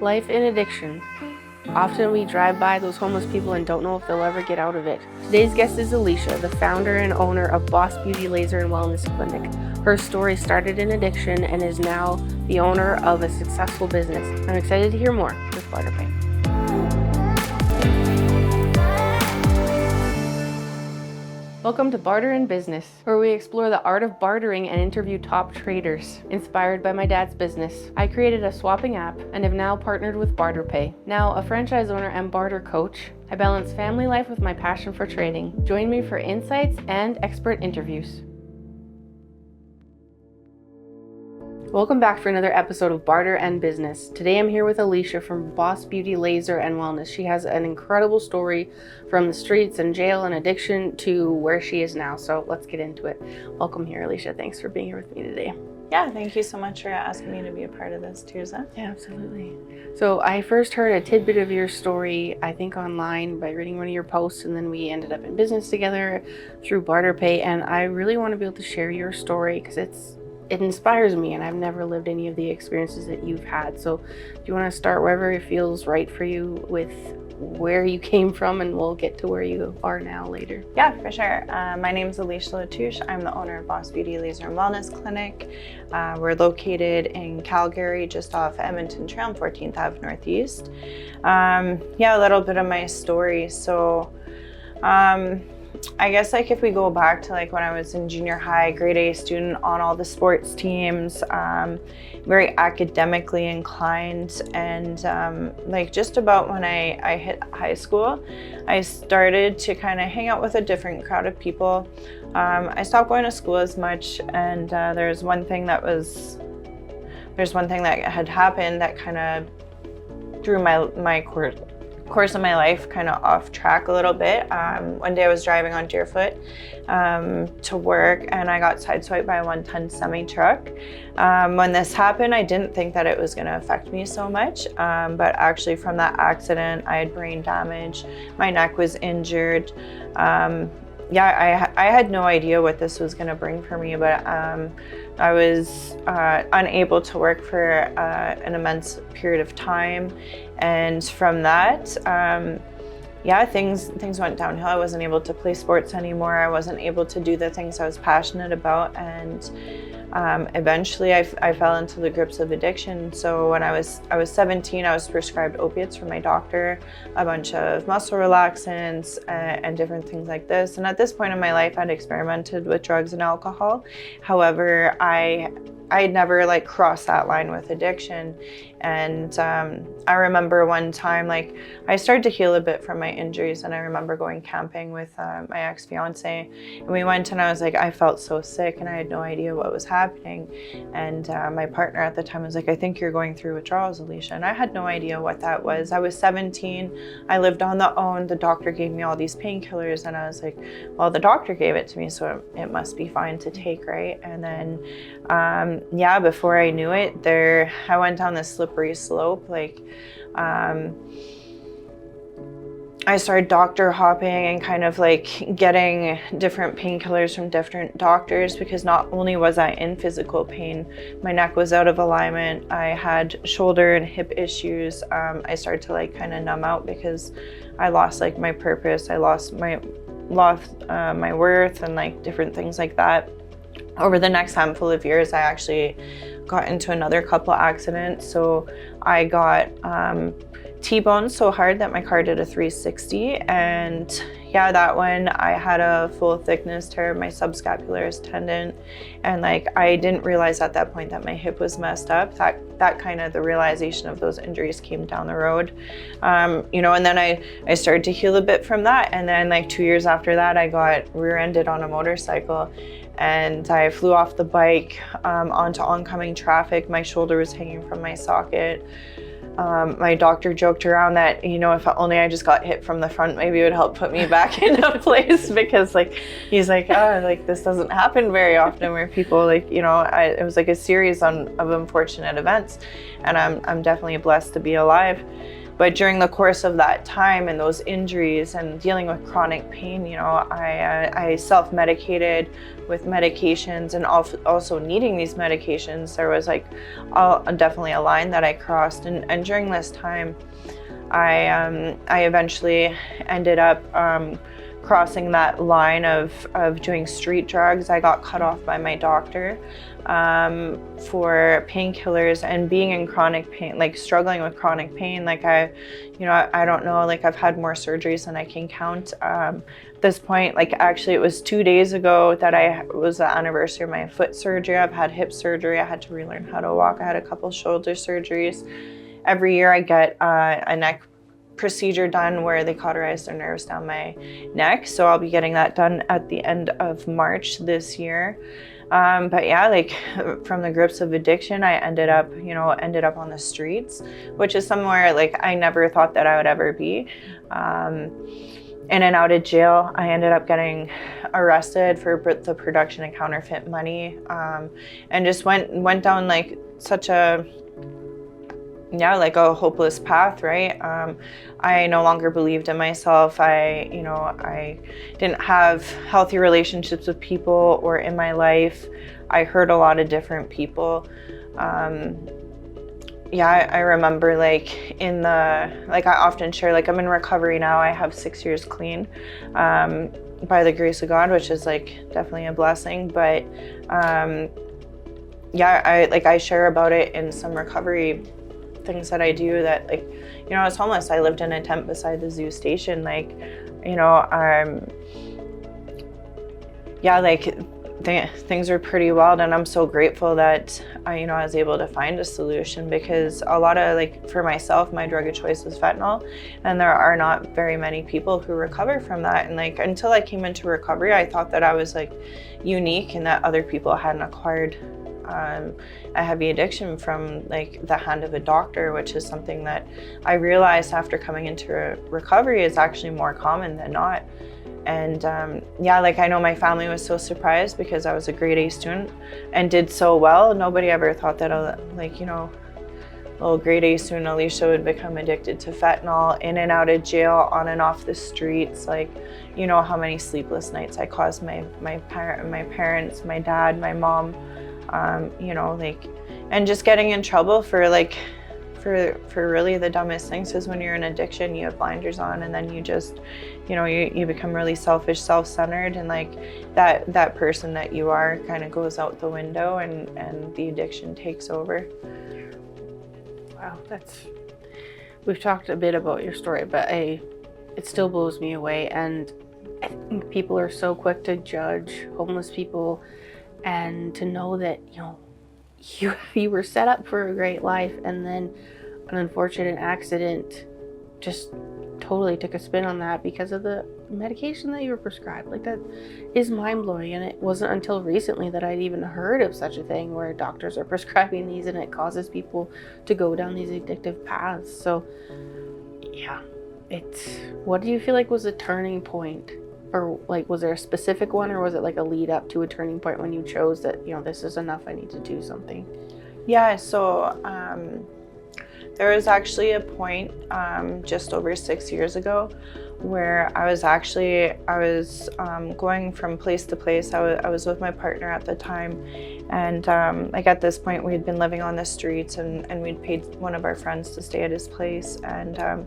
Life in addiction. Often we drive by those homeless people and don't know if they'll ever get out of it. Today's guest is Alisha, the founder and owner of Boss Beauty Laser and Wellness Clinic. Her story started in addiction and is now the owner of a successful business. I'm excited to hear more with Barter. Welcome to Barter in Business, where we explore the art of bartering and interview top traders. Inspired by my dad's business, I created a swapping app and have now partnered with BarterPay. Now a franchise owner and barter coach, I balance family life with my passion for trading. Join me for insights and expert interviews. Welcome back for another episode of Barter and Business. Today I'm here with Alisha from Boss Beauty Laser and Wellness. She has an incredible story from the streets and jail and addiction to where she is now. So let's get into it. Welcome here, Alisha. Thanks for being here with me today. Yeah, thank you so much for asking me to be a part of this, Tirza. Yeah, absolutely. So I first heard a tidbit of your story, I think online by reading one of your posts, and then we ended up in business together through BarterPay. And I really want to be able to share your story because it inspires me, and I've never lived any of the experiences that you've had. So do you want to start wherever it feels right for you with where you came from, and we'll get to where you are now later? Yeah, for sure. My name is Alisha La Touche. I'm the owner of Boss Beauty Laser and Wellness Clinic. We're located in Calgary, just off Edmonton Trail on 14th Ave Northeast. A little bit of my story. So I guess if we go back to when I was in junior high, grade A student on all the sports teams, very academically inclined, and just about when I hit high school, I started to kind of hang out with a different crowd of people. I stopped going to school as much, and there's one thing that had happened that kind of threw my course of my life kind of off track a little bit. One day I was driving on Deerfoot to work, and I got sideswiped by a 1-ton semi truck. When this happened, I didn't think that it was going to affect me so much, but actually from that accident I had brain damage, my neck was injured. I had no idea what this was going to bring for me, but I was unable to work for an immense period of time, and from that, things went downhill. I wasn't able to play sports anymore. I wasn't able to do the things I was passionate about, and eventually I fell into the grips of addiction. So when I was 17, I was prescribed opiates from my doctor, a bunch of muscle relaxants and different things like this. And at this point in my life, I'd experimented with drugs and alcohol. However, I never crossed that line with addiction. And I remember one time, I started to heal a bit from my injuries, and I remember going camping with my ex-fiance, and we went, and I felt so sick, and I had no idea what was happening. And my partner at the time was I think you're going through withdrawals, Alisha. And I had no idea what that was. I was 17, I lived on the own, the doctor gave me all these painkillers, and I was well, the doctor gave it to me, so it must be fine to take, right? And then before I knew it, I went down this slippery slope. I started doctor hopping and kind of getting different painkillers from different doctors, because not only was I in physical pain, my neck was out of alignment, I had shoulder and hip issues. I started to kind of numb out because I lost my purpose, I lost my worth, and different things like that. Over the next handful of years, I actually got into another couple accidents. So I got T-boned so hard that my car did a 360, and that one I had a full thickness tear of my subscapularis tendon, and I didn't realize at that point that my hip was messed up. That kind of the realization of those injuries came down the road, and then I started to heal a bit from that, and then 2 years after that I got rear-ended on a motorcycle, and I flew off the bike onto oncoming traffic. My shoulder was hanging from my socket. My doctor joked around that, if only I just got hit from the front, maybe it would help put me back into place, because he's this doesn't happen very often where people it was a series of unfortunate events, and I'm definitely blessed to be alive. But during the course of that time and those injuries and dealing with chronic pain, you know, I self-medicated with medications, and also needing these medications. There was like definitely a line that I crossed, and during this time, I eventually ended up crossing that line of doing street drugs. I got cut off by my doctor for painkillers, and being in chronic pain, like struggling with chronic pain. Like I don't know, like I've had more surgeries than I can count. At this point, like actually it was 2 days ago that was the anniversary of my foot surgery. I've had hip surgery. I had to relearn how to walk. I had a couple shoulder surgeries. Every year I get a neck procedure done where they cauterize their nerves down my neck. So I'll be getting that done at the end of March this year. But yeah, like from the grips of addiction, I ended up on the streets, which is somewhere like I never thought that I would ever be. In and out of jail, I ended up getting arrested for the production of counterfeit money, and just went down like such a hopeless path, right? I no longer believed in myself. I didn't have healthy relationships with people or in my life. I hurt a lot of different people. I remember like I often share, like I'm in recovery now. I have 6 years clean, by the grace of God, which is like definitely a blessing. But I share about it in some recovery things that I do, that like, you know, I was homeless. I lived in a tent beside the zoo station. Like, you know, things are pretty wild, and I'm so grateful that I was able to find a solution, because a lot of, like, for myself, my drug of choice was fentanyl, and there are not very many people who recover from that. And like, until I came into recovery, I thought that I was like unique and that other people hadn't acquired a heavy addiction from like the hand of a doctor, which is something that I realized after coming into recovery is actually more common than not. And I know my family was so surprised, because I was a grade A student and did so well. Nobody ever thought that little grade A student Alisha would become addicted to fentanyl, in and out of jail, on and off the streets. Like, you know how many sleepless nights I caused my parents, my dad, my mom, and just getting in trouble for really the dumbest things. Because when you're in addiction, you have blinders on, and then you just, you become really selfish, self-centered, and like that person that you are kind of goes out the window, and the addiction takes over. Wow, we've talked a bit about your story, but it still blows me away. And I think people are so quick to judge homeless people, and to know that, you were set up for a great life, and then an unfortunate accident just totally took a spin on that because of the medication that you were prescribed. Like, that is mind-blowing. And it wasn't until recently that I'd even heard of such a thing, where doctors are prescribing these and it causes people to go down these addictive paths. So yeah, what do you feel like was a turning point? Or like, was there a specific one, or was it like a lead up to a turning point when you chose that, this is enough, I need to do something? Yeah, so there was actually a point just over 6 years ago where I was going from place to place. I was with my partner at the time, and at this point we had been living on the streets, and we'd paid one of our friends to stay at his place, and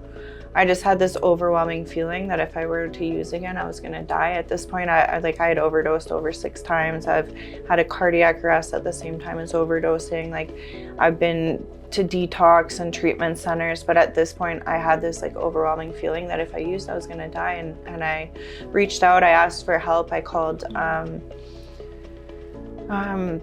I just had this overwhelming feeling that if I were to use again, I was going to die. At this point, I had overdosed over 6 times. I've had a cardiac arrest at the same time as overdosing. Like, I've been to detox and treatment centers, but at this point I had this like overwhelming feeling that if I used, I was going to die. And I reached out, I asked for help. I called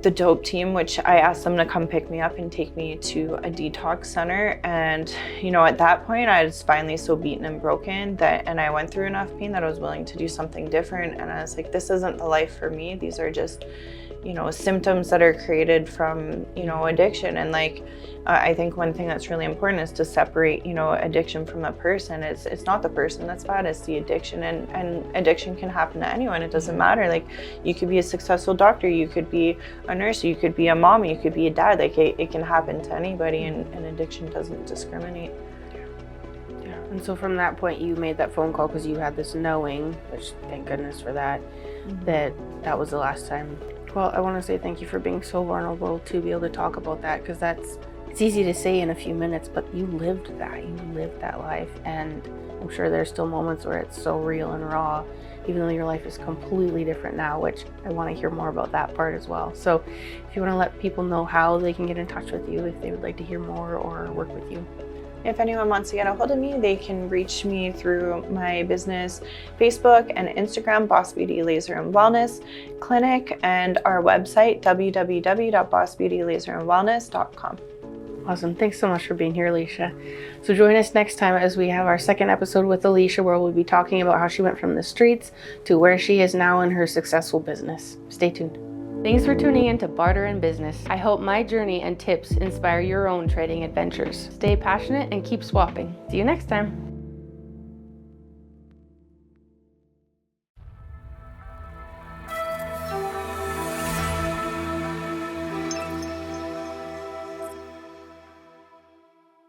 the dope team, which I asked them to come pick me up and take me to a detox center. And at that point I was finally so beaten and broken and I went through enough pain that I was willing to do something different. And I was like, this isn't the life for me. These are just symptoms that are created from addiction. And I think one thing that's really important is to separate addiction from the person. It's not the person that's bad, it's the addiction. And addiction can happen to anyone. It doesn't matter. Like, you could be a successful doctor, you could be a nurse, you could be a mom, you could be a dad. Like, it can happen to anybody, and addiction doesn't discriminate. Yeah. And so from that point, you made that phone call because you had this knowing, which thank goodness for that, that was the last time. Well, I want to say thank you for being so vulnerable to be able to talk about that, because it's easy to say in a few minutes, but you lived that life. And I'm sure there's still moments where it's so real and raw, even though your life is completely different now, which I want to hear more about that part as well. So if you want to let people know how they can get in touch with you, if they would like to hear more or work with you. If anyone wants to get a hold of me, they can reach me through my business Facebook and Instagram, Boss Beauty Laser and Wellness Clinic, and our website, www.bossbeautylaserandwellness.com. Awesome. Thanks so much for being here, Alisha. So join us next time as we have our second episode with Alisha, where we'll be talking about how she went from the streets to where she is now in her successful business. Stay tuned. Thanks for tuning in to Barter and Business. I hope my journey and tips inspire your own trading adventures. Stay passionate and keep swapping. See you next time.